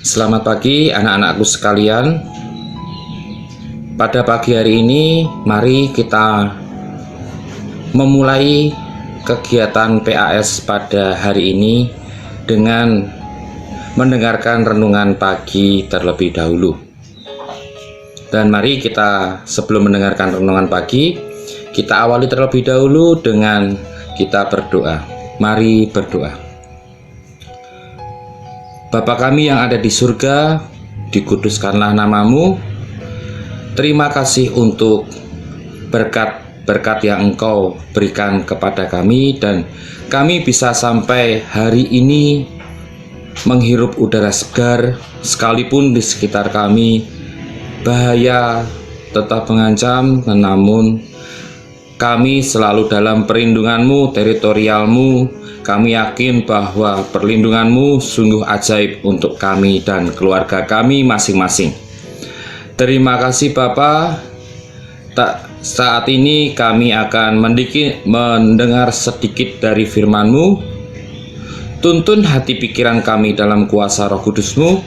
Selamat pagi anak-anakku sekalian. Pada pagi hari ini mari kita memulai kegiatan PAS pada hari ini dengan mendengarkan renungan pagi terlebih dahulu. Dan mari kita sebelum mendengarkan renungan pagi, kita awali terlebih dahulu dengan kita berdoa. Mari berdoa. Bapa kami yang ada di surga, dikuduskanlah namamu. Terima kasih untuk berkat-berkat yang Engkau berikan kepada kami, dan kami bisa sampai hari ini menghirup udara segar, sekalipun di sekitar kami bahaya tetap mengancam, namun kami selalu dalam perlindungan-Mu, teritorial-Mu. Kami yakin bahwa perlindungan-Mu sungguh ajaib untuk kami dan keluarga kami masing-masing. Terima kasih Bapa. Saat ini kami akan mendengar sedikit dari firman-Mu. Tuntun hati pikiran kami dalam kuasa Roh Kudus-Mu,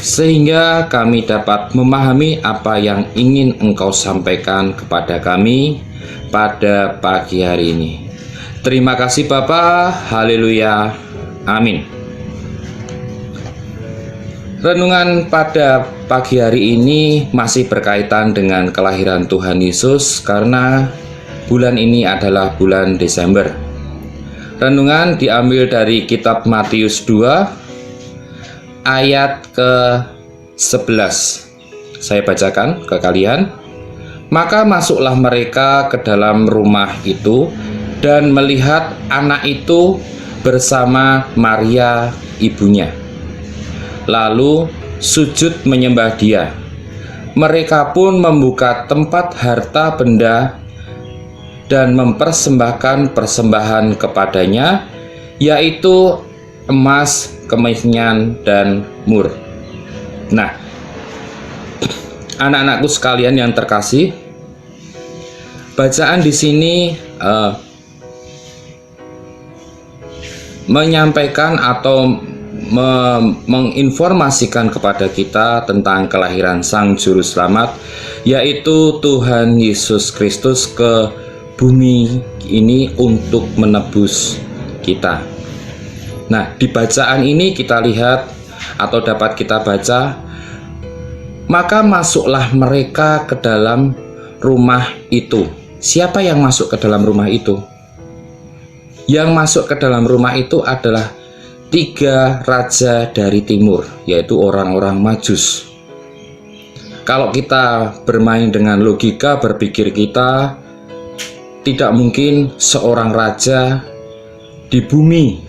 sehingga kami dapat memahami apa yang ingin Engkau sampaikan kepada kami pada pagi hari ini. Terima kasih Bapa. Haleluya. Amin. Renungan pada pagi hari ini masih berkaitan dengan kelahiran Tuhan Yesus, karena bulan ini adalah bulan Desember. Renungan diambil dari kitab Matius 2 ayat ke-11. Saya bacakan ke kalian. Maka masuklah mereka ke dalam rumah itu dan melihat anak itu bersama Maria ibunya. Lalu sujud menyembah dia. Mereka pun membuka tempat harta benda dan mempersembahkan persembahan kepadanya, yaitu emas, kemenyan, dan mur. Nah, anak-anakku sekalian yang terkasih, bacaan di sini menyampaikan atau menginformasikan kepada kita tentang kelahiran Sang Juru Selamat, yaitu Tuhan Yesus Kristus ke bumi ini untuk menebus kita. Nah, di bacaan ini kita lihat atau dapat kita baca, maka masuklah mereka ke dalam rumah itu. Siapa yang masuk ke dalam rumah itu? Yang masuk ke dalam rumah itu adalah 3 raja dari timur, yaitu orang-orang Majus. Kalau kita bermain dengan logika berpikir kita, tidak mungkin seorang raja di bumi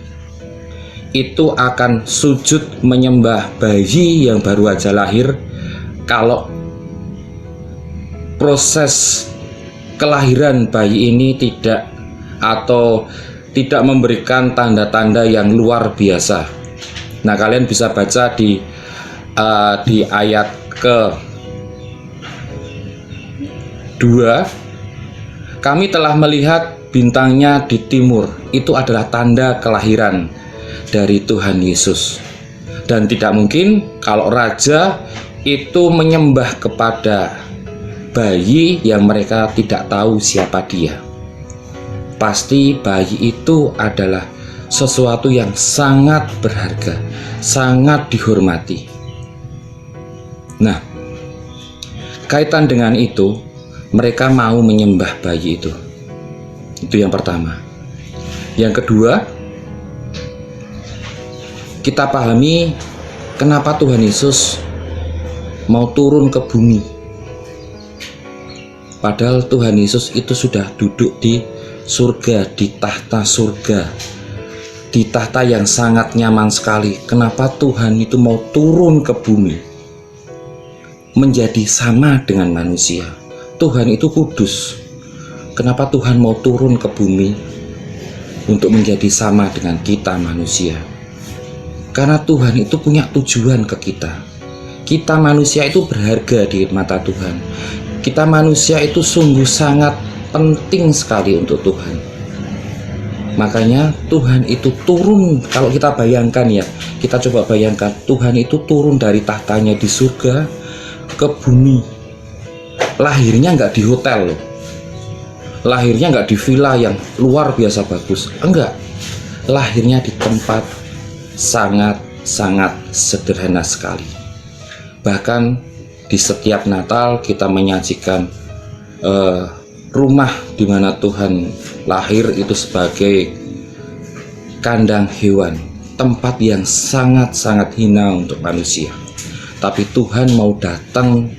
itu akan sujud menyembah bayi yang baru aja lahir kalau proses kelahiran bayi ini tidak memberikan tanda-tanda yang luar biasa. Nah, kalian bisa baca di ayat ke-2. Kami telah melihat bintangnya di timur. Itu adalah tanda kelahiran dari Tuhan Yesus. Dan tidak mungkin kalau raja itu menyembah kepada bayi yang mereka tidak tahu siapa dia. Pasti bayi itu adalah sesuatu yang sangat berharga, sangat dihormati. Nah, kaitan dengan itu, mereka mau menyembah bayi itu. Itu yang pertama. Yang kedua, kita pahami kenapa Tuhan Yesus mau turun ke bumi. Padahal Tuhan Yesus itu sudah duduk di surga, di tahta surga, di tahta yang sangat nyaman sekali. Kenapa Tuhan itu mau turun ke bumi menjadi sama dengan manusia? Tuhan itu kudus. Kenapa Tuhan mau turun ke bumi untuk menjadi sama dengan kita manusia? Karena Tuhan itu punya tujuan ke kita. Kita manusia itu berharga di mata Tuhan. Kita manusia itu sungguh sangat penting sekali untuk Tuhan. Makanya Tuhan itu turun. Kalau kita bayangkan ya, kita coba bayangkan, Tuhan itu turun dari tahtanya di surga ke bumi. Lahirnya nggak di hotel loh, lahirnya nggak di villa yang luar biasa bagus, enggak. Lahirnya di tempat sangat sederhana sekali. Bahkan di setiap Natal kita menyajikan rumah di mana Tuhan lahir itu sebagai kandang hewan, tempat yang sangat hina untuk manusia. Tapi Tuhan mau datang,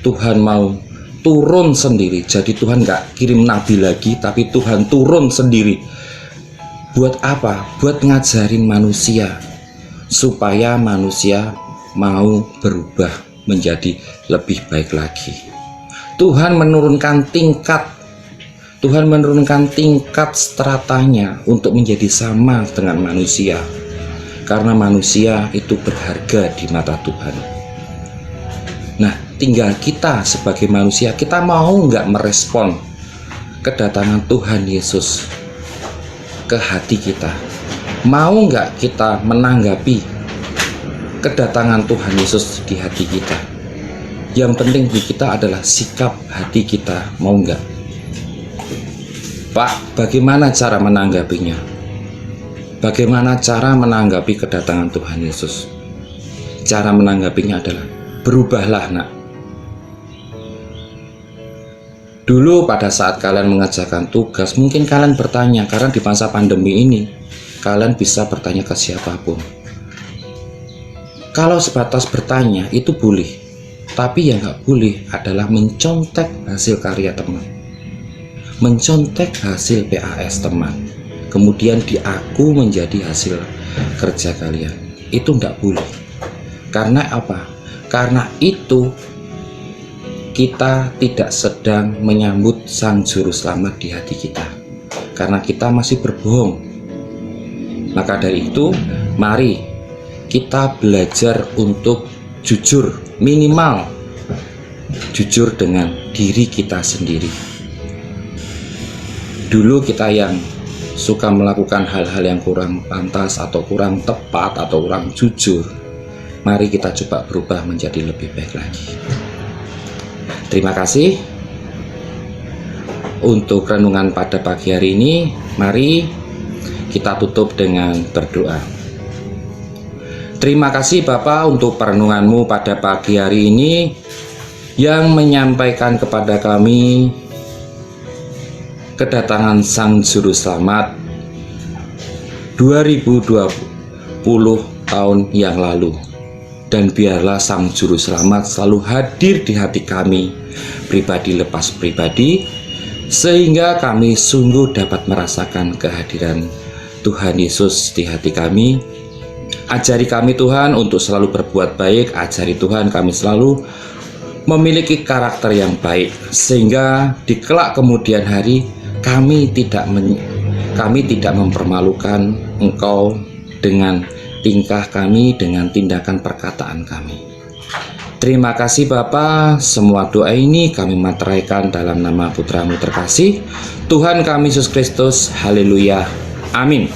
Tuhan mau turun sendiri. Jadi Tuhan gak kirim nabi lagi, tapi Tuhan turun sendiri. Buat apa? Buat ngajarin manusia, supaya manusia mau berubah menjadi lebih baik lagi. Tuhan menurunkan tingkat stratanya untuk menjadi sama dengan manusia, karena manusia itu berharga di mata Tuhan. Nah, tinggal kita sebagai manusia, kita mau nggak merespon kedatangan Tuhan Yesus ke hati kita? Mau nggak kita menanggapi kedatangan Tuhan Yesus di hati kita? Yang penting di kita adalah sikap hati kita, mau nggak? Pak, bagaimana cara menanggapinya? Bagaimana cara menanggapi kedatangan Tuhan Yesus? Cara menanggapinya adalah berubahlah, nak. Dulu pada saat kalian mengerjakan tugas, mungkin kalian bertanya, karena di masa pandemi ini kalian bisa bertanya ke siapapun. Kalau sebatas bertanya itu boleh, tapi yang nggak boleh adalah mencontek hasil karya teman, mencontek hasil PAS teman, kemudian diaku menjadi hasil kerja kalian. Itu nggak boleh. Karena apa? Karena itu kita tidak sedang menyambut Sang Juru Selamat di hati kita, karena kita masih berbohong. Maka dari itu, mari kita belajar untuk jujur, minimal jujur dengan diri kita sendiri. Dulu kita yang suka melakukan hal-hal yang kurang pantas atau kurang tepat atau kurang jujur, mari kita coba berubah menjadi lebih baik lagi. Terima kasih untuk renungan pada pagi hari ini. Mari kita tutup dengan berdoa. Terima kasih Bapak untuk perenunganmu pada pagi hari ini yang menyampaikan kepada kami kedatangan Sang Juru Selamat 2020 tahun yang lalu. Dan biarlah Sang Juru Selamat selalu hadir di hati kami, pribadi lepas pribadi, sehingga kami sungguh dapat merasakan kehadiran Tuhan Yesus di hati kami. Ajari kami Tuhan untuk selalu berbuat baik, ajari Tuhan kami selalu memiliki karakter yang baik, sehingga di kelak kemudian hari kami tidak mempermalukan Engkau dengan tingkah kami, dengan tindakan perkataan kami. Terima kasih Bapa, semua doa ini kami materaikan dalam nama Putra-Mu terkasih, Tuhan kami Yesus Kristus. Haleluya. Amin.